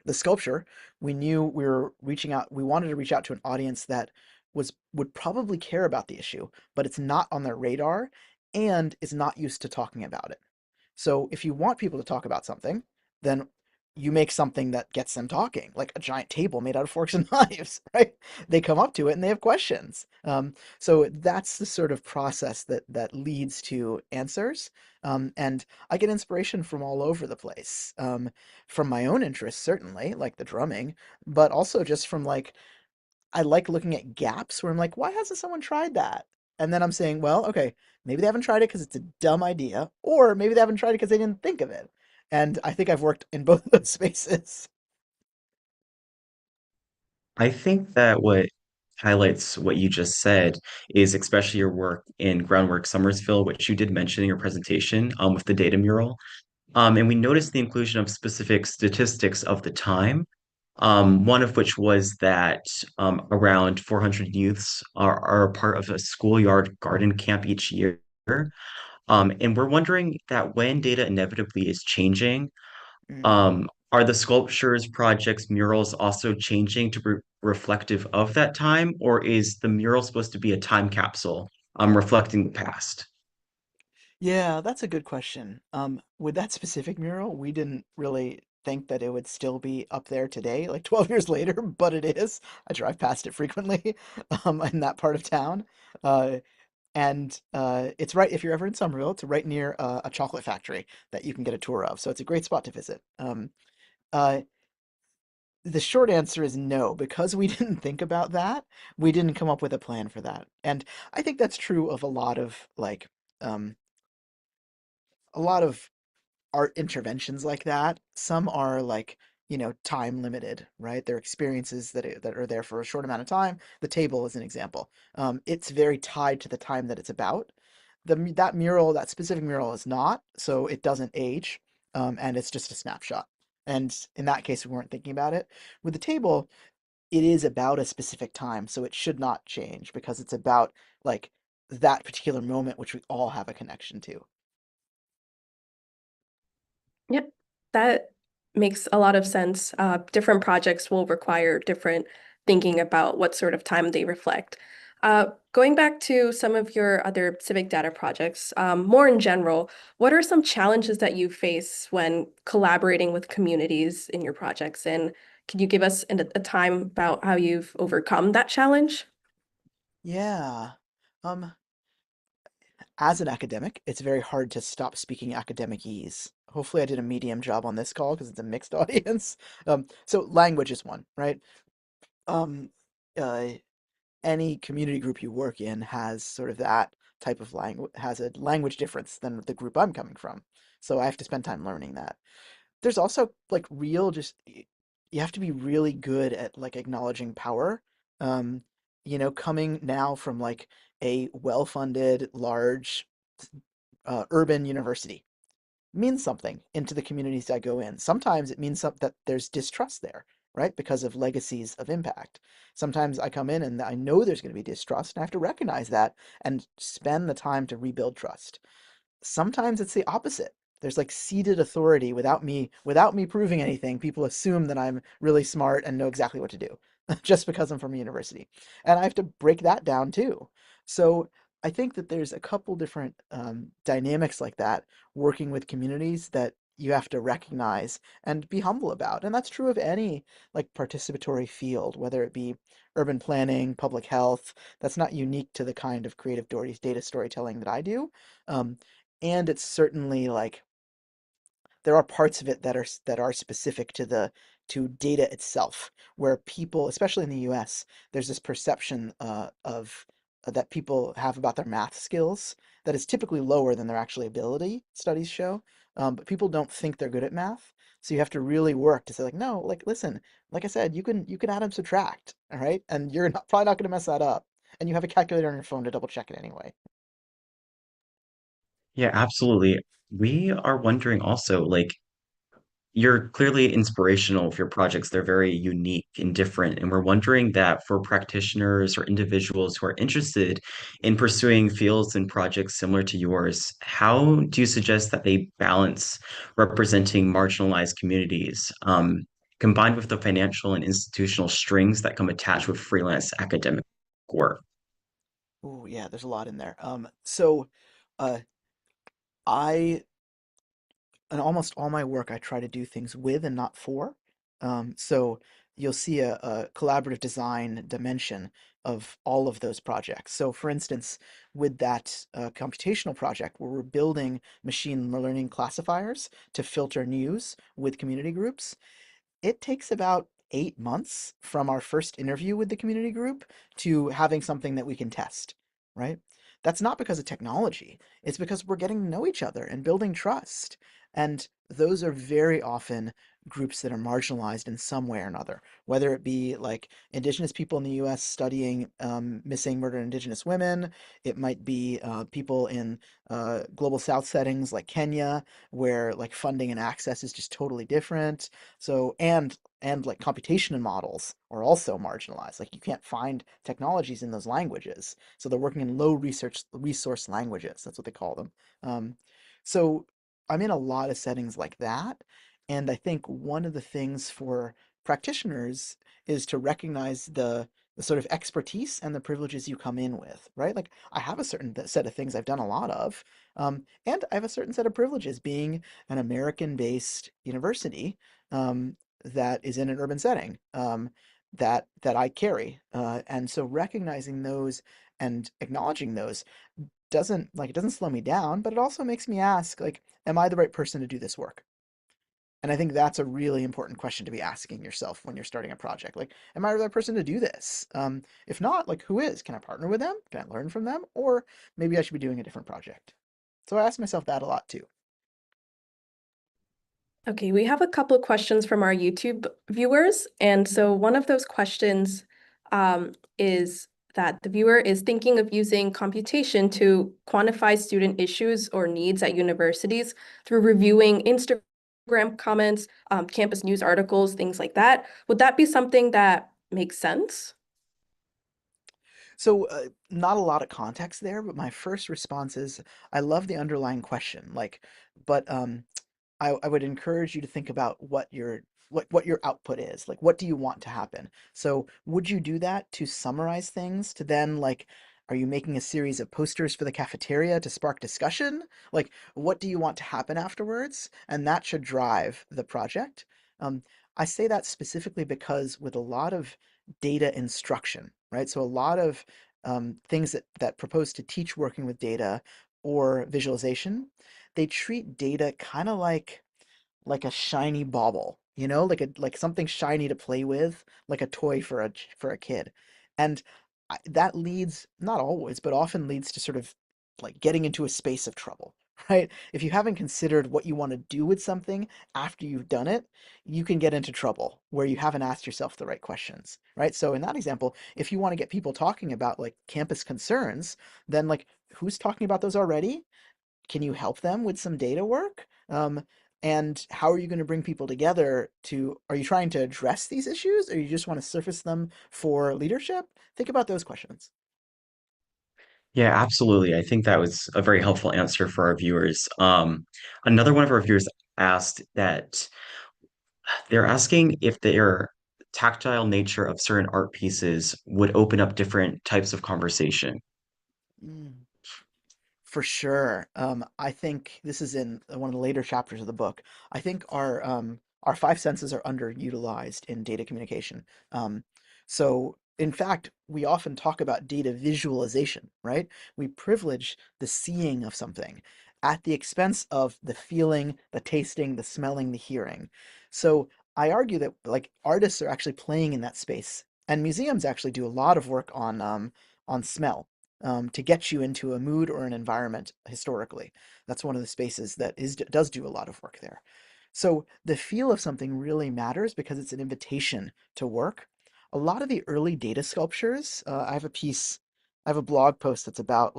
the sculpture, we knew we were reaching out, we wanted to reach out to an audience that would probably care about the issue, but it's not on their radar and is not used to talking about it. So if you want people to talk about something, then you make something that gets them talking, like a giant table made out of forks and knives, right? They come up to it and they have questions. So that's the sort of process that leads to answers. And I get inspiration from all over the place, from my own interests, certainly, like the drumming, but also just from like I like looking at gaps where I'm like, why hasn't someone tried that? And then I'm saying, well, okay, maybe they haven't tried it because it's a dumb idea, or maybe they haven't tried it because they didn't think of it. And I think I've worked in both of those spaces. I think that what highlights what you just said is especially your work in Groundwork Summersville, which you did mention in your presentation, with the data mural. And we noticed the inclusion of specific statistics of the time, one of which was that around 400 youths are a part of a schoolyard garden camp each year. And we're wondering that when data inevitably is changing, Mm. are the sculptures, projects, murals also changing to be reflective of that time, or is the mural supposed to be a time capsule, reflecting the past? Yeah, that's a good question. With that specific mural, we didn't really think that it would still be up there today, like 12 years later, but it is. I drive past it frequently, in that part of town. Uh, and it's right if you're ever in Somerville, it's right near a chocolate factory that you can get a tour of. So it's a great spot to visit. Uh, the short answer is no, because we didn't think about that. We didn't come up with a plan for that, and I think that's true of a lot of like um, a lot of art interventions like that. Some are like, time limited, right? They're experiences that are there for a short amount of time. The table is an example. It's very tied to the time that it's about. That mural, that specific mural, is not, so it doesn't age, and it's just a snapshot. And in that case, we weren't thinking about it. With the table, it is about a specific time, so it should not change because it's about like that particular moment which we all have a connection to. Yep, that makes a lot of sense. Different projects will require different thinking about what sort of time they reflect. Going back to some of your other civic data projects, more in general, what are some challenges that you face when collaborating with communities in your projects? And can you give us a time about how you've overcome that challenge? Yeah. Um, as an academic, it's very hard to stop speaking academic-ese. Hopefully I did a medium job on this call because it's a mixed audience. So language is one, right? Um, uh, any community group you work in has sort of that type of language, has a language difference than the group I'm coming from. So I have to spend time learning that. There's also like real just you have to be really good at like acknowledging power. Um, coming now from like a well-funded, large urban university means something into the communities I go in. Sometimes it means that there's distrust there, right? Because of legacies of impact. Sometimes I come in and I know there's going to be distrust, and I have to recognize that and spend the time to rebuild trust. Sometimes it's the opposite. There's like seated authority without me proving anything. People assume that I'm really smart and know exactly what to do just because I'm from a university. And I have to break that down too. So I think that there's a couple different dynamics like that working with communities that you have to recognize and be humble about. And that's true of any like participatory field, whether it be urban planning, public health. That's not unique to the kind of creative data storytelling that I do. Um, and it's certainly like there are parts of it that are specific to data itself, where people, especially in the U.S., there's this perception of that people have about their math skills that is typically lower than their actual ability. Studies show, but people don't think they're good at math, so you have to really work to say like, no, like listen, like I said, you can add and subtract, all right, and you're probably not going to mess that up, and you have a calculator on your phone to double check it anyway. Yeah, absolutely. We are wondering also, like, you're clearly inspirational for your projects. They're very unique and different. And we're wondering that for practitioners or individuals who are interested in pursuing fields and projects similar to yours, how do you suggest that they balance representing marginalized communities, combined with the financial and institutional strings that come attached with freelance academic work? Oh yeah, there's a lot in there. So uh, I in almost all my work, I try to do things with and not for. So you'll see a collaborative design dimension of all of those projects. So for instance, with that computational project where we're building machine learning classifiers to filter news with community groups, it takes about 8 months from our first interview with the community group to having something that we can test, right? That's not because of technology. It's because we're getting to know each other and building trust. And those are very often groups that are marginalized in some way or another, whether it be like Indigenous people in the US studying missing murdered Indigenous women. It might be people in global South settings like Kenya, where like funding and access is just totally different. So and like computation models are also marginalized. Like you can't find technologies in those languages. So they're working in low resource languages. That's what they call them. So I'm in a lot of settings like that. And I think one of the things for practitioners is to recognize the sort of expertise and the privileges you come in with, right? Like I have a certain set of things I've done a lot of, and I have a certain set of privileges being an American-based university, that is in an urban setting, that I carry. And so recognizing those and acknowledging those it doesn't slow me down, but it also makes me ask, like, am I the right person to do this work? And I think that's a really important question to be asking yourself when you're starting a project. Like, am I the right person to do this? If not, like, who is? Can I partner with them? Can I learn from them? Or maybe I should be doing a different project. So I ask myself that a lot too. Okay, we have a couple of questions from our YouTube viewers. And so one of those questions is that the viewer is thinking of using computation to quantify student issues or needs at universities through reviewing Instagram comments, campus news articles, things like that. Would that be something that make sense? So, not a lot of context there, but my first response is I love the underlying question. But I would encourage you to think about what your output is. Like, what do you want to happen? So, would you do that to summarize things to then are you making a series of posters for the cafeteria to spark discussion? Like, what do you want to happen afterwards? And that should drive the project. Um, I say that specifically because with a lot of data instruction, right? So a lot of things that propose to teach working with data or visualization, they treat data kind of like a shiny bauble, like something shiny to play with, like a toy for a kid. And that leads, not always, but often leads to sort of like getting into a space of trouble, right? If you haven't considered what you want to do with something after you've done it, you can get into trouble where you haven't asked yourself the right questions, right? So in that example, if you want to get people talking about like campus concerns, then like who's talking about those already? Can you help them with some data work? And how are you going to bring people together are you trying to address these issues or you just want to surface them for leadership? Think about those questions. Yeah, absolutely. I think that was a very helpful answer for our viewers. Another one of our viewers asked that they're asking if their tactile nature of certain art pieces would open up different types of conversation. Mm. For sure. I think this is in one of the later chapters of the book. I think our five senses are underutilized in data communication. So in fact, we often talk about data visualization, right? We privilege the seeing of something at the expense of the feeling, the tasting, the smelling, the hearing. So I argue that like artists are actually playing in that space, and museums actually do a lot of work on smell to get you into a mood or an environment historically. That's one of the spaces that does do a lot of work there. So the feel of something really matters because it's an invitation to work. A lot of the early data sculptures, I have a blog post that's about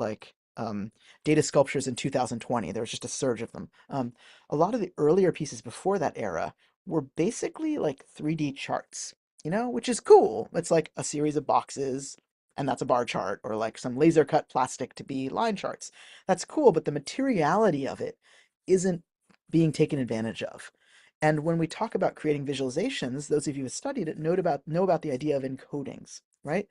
data sculptures in 2020. There was just a surge of them. A lot of the earlier pieces before that era were basically like 3D charts, which is cool. It's like a series of boxes and that's a bar chart or like some laser cut plastic to be line charts. That's cool, but the materiality of it isn't being taken advantage of. And when we talk about creating visualizations, those of you who studied it know about the idea of encodings, right?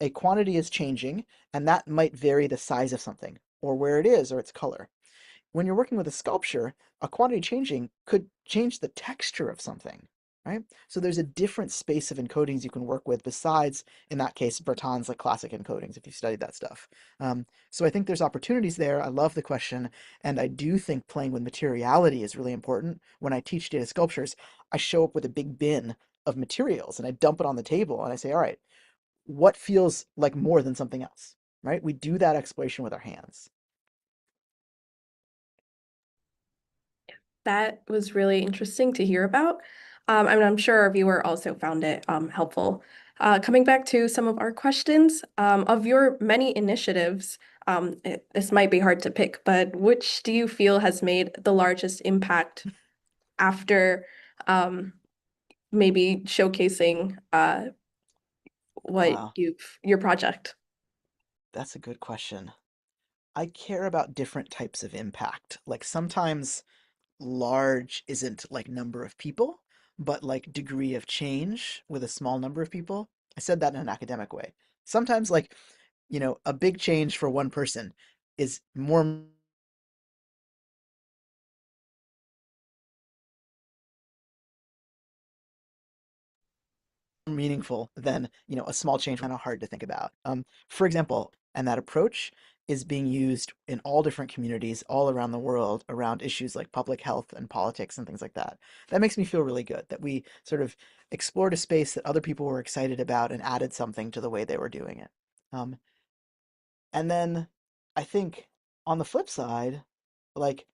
A quantity is changing, and that might vary the size of something, or where it is, or its color. When you're working with a sculpture, a quantity changing could change the texture of something, right? So there's a different space of encodings you can work with besides, in that case, Bertin's like classic encodings, if you've studied that stuff. So I think there's opportunities there. I love the question. And I do think playing with materiality is really important. When I teach data sculptures, I show up with a big bin of materials and I dump it on the table and I say, all right, what feels like more than something else, right? We do that exploration with our hands. That was really interesting to hear about. And I'm sure our viewer also found it helpful. Coming back to some of our questions, of your many initiatives, this might be hard to pick, but which do you feel has made the largest impact after maybe showcasing Wow, your project? that's a good question. I care about different types of impact. Like sometimes large isn't like number of people, but like degree of change with a small number of people. I said that in an academic way. Sometimes a big change for one person is more meaningful than a small change kind of hard to think about. For example, and that approach is being used in all different communities all around the world around issues like public health and politics and things like that. That makes me feel really good that we sort of explored a space that other people were excited about and added something to the way they were doing it. um, and then I think on the flip side, like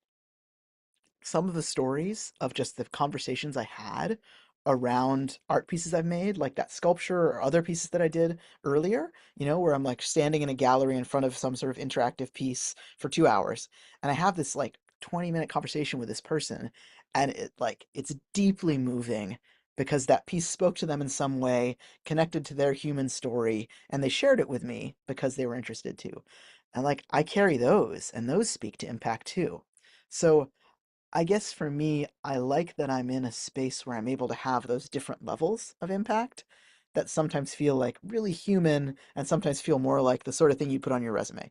some of the stories of just the conversations I had around art pieces I've made, like that sculpture or other pieces that I did earlier, where I'm like standing in a gallery in front of some sort of interactive piece for 2 hours. And I have this like 20-minute conversation with this person. And it's deeply moving because that piece spoke to them in some way, connected to their human story, and they shared it with me because they were interested too. And like I carry those, and those speak to impact too. So I guess for me, I like that I'm in a space where I'm able to have those different levels of impact that sometimes feel like really human and sometimes feel more like the sort of thing you put on your resume,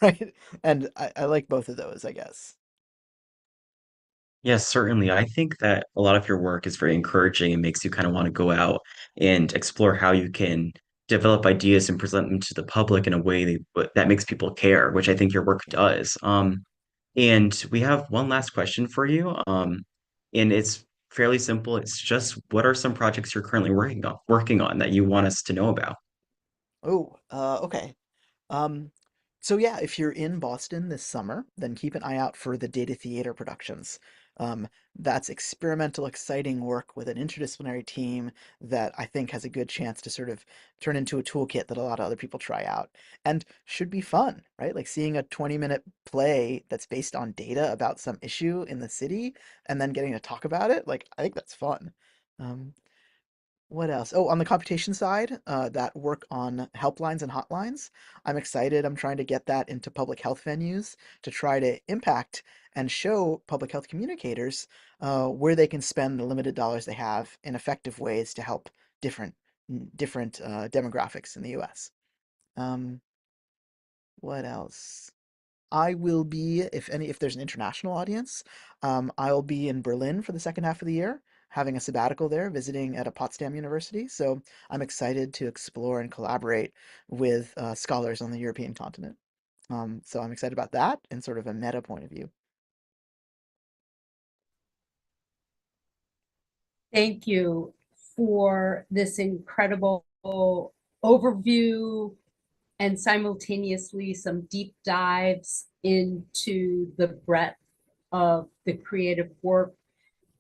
right? And I like both of those, I guess. Yes, certainly. I think that a lot of your work is very encouraging and makes you kind of want to go out and explore how you can develop ideas and present them to the public in a way that makes people care, which I think your work Yeah. does. And we have one last question for you. And it's fairly simple. It's just what are some projects you're currently working on that you want us to know about? Oh, okay. Um, so yeah, if you're in Boston this summer, then keep an eye out for the Data Theater productions. That's experimental, exciting work with an interdisciplinary team that I think has a good chance to sort of turn into a toolkit that a lot of other people try out and should be fun, right? Like seeing a 20-minute play that's based on data about some issue in the city and then getting to talk about it. Like, I think that's fun. Um, what else? Oh, on the computation side, that work on helplines and hotlines. I'm excited. I'm trying to get that into public health venues to try to impact and show public health communicators where they can spend the limited dollars they have in effective ways to help different different demographics in the U.S. Um, what else? I will be, if there's an international audience, I'll be in Berlin for the second half of the year, having a sabbatical there, visiting at a Potsdam University. So I'm excited to explore and collaborate with scholars on the European continent. So I'm excited about that in sort of a meta point of view. Thank you for this incredible overview and simultaneously some deep dives into the breadth of the creative work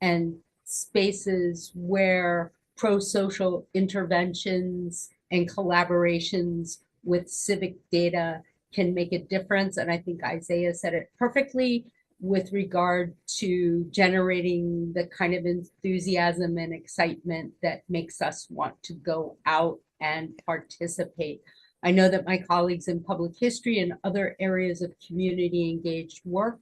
and spaces where pro-social interventions and collaborations with civic data can make a difference. And I think Isaiah said it perfectly with regard to generating the kind of enthusiasm and excitement that makes us want to go out and participate. I know that my colleagues in public history and other areas of community engaged work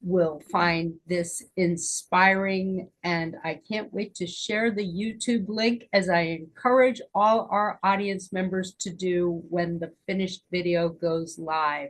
will find this inspiring, and I can't wait to share the YouTube link, as I encourage all our audience members to do when the finished video goes live.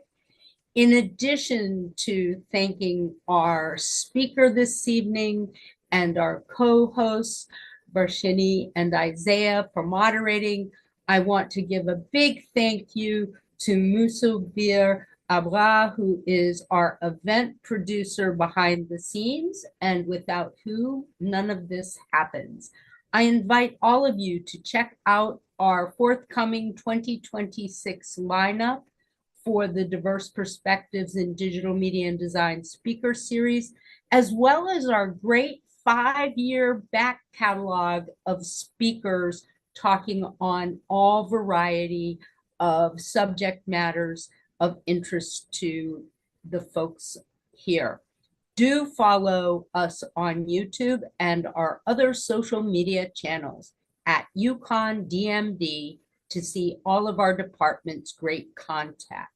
In addition to thanking our speaker this evening and our co-hosts, Varshini and Isaiah, for moderating, I want to give a big thank you to Musubir Abra, who is our event producer behind the scenes, and without who none of this happens. I invite all of you to check out our forthcoming 2026 lineup for the Diverse Perspectives in Digital Media and Design speaker series, as well as our great 5-year back catalog of speakers talking on all variety of subject matters of interest to the folks here. Do follow us on YouTube and our other social media channels at UConn DMD to see all of our department's great content.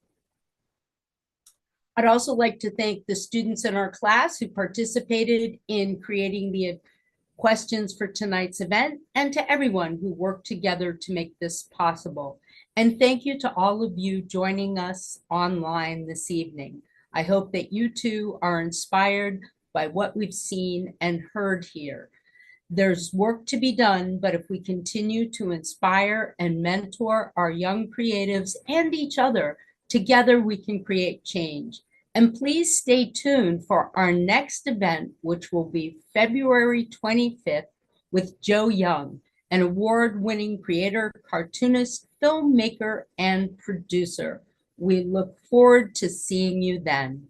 I'd also like to thank the students in our class who participated in creating the questions for tonight's event, and to everyone who worked together to make this possible. And thank you to all of you joining us online this evening. I hope that you too are inspired by what we've seen and heard here. There's work to be done, but if we continue to inspire and mentor our young creatives and each other, together we can create change. And please stay tuned for our next event, which will be February 25th with Joe Young, an award-winning creator, cartoonist, filmmaker, and producer. We look forward to seeing you then.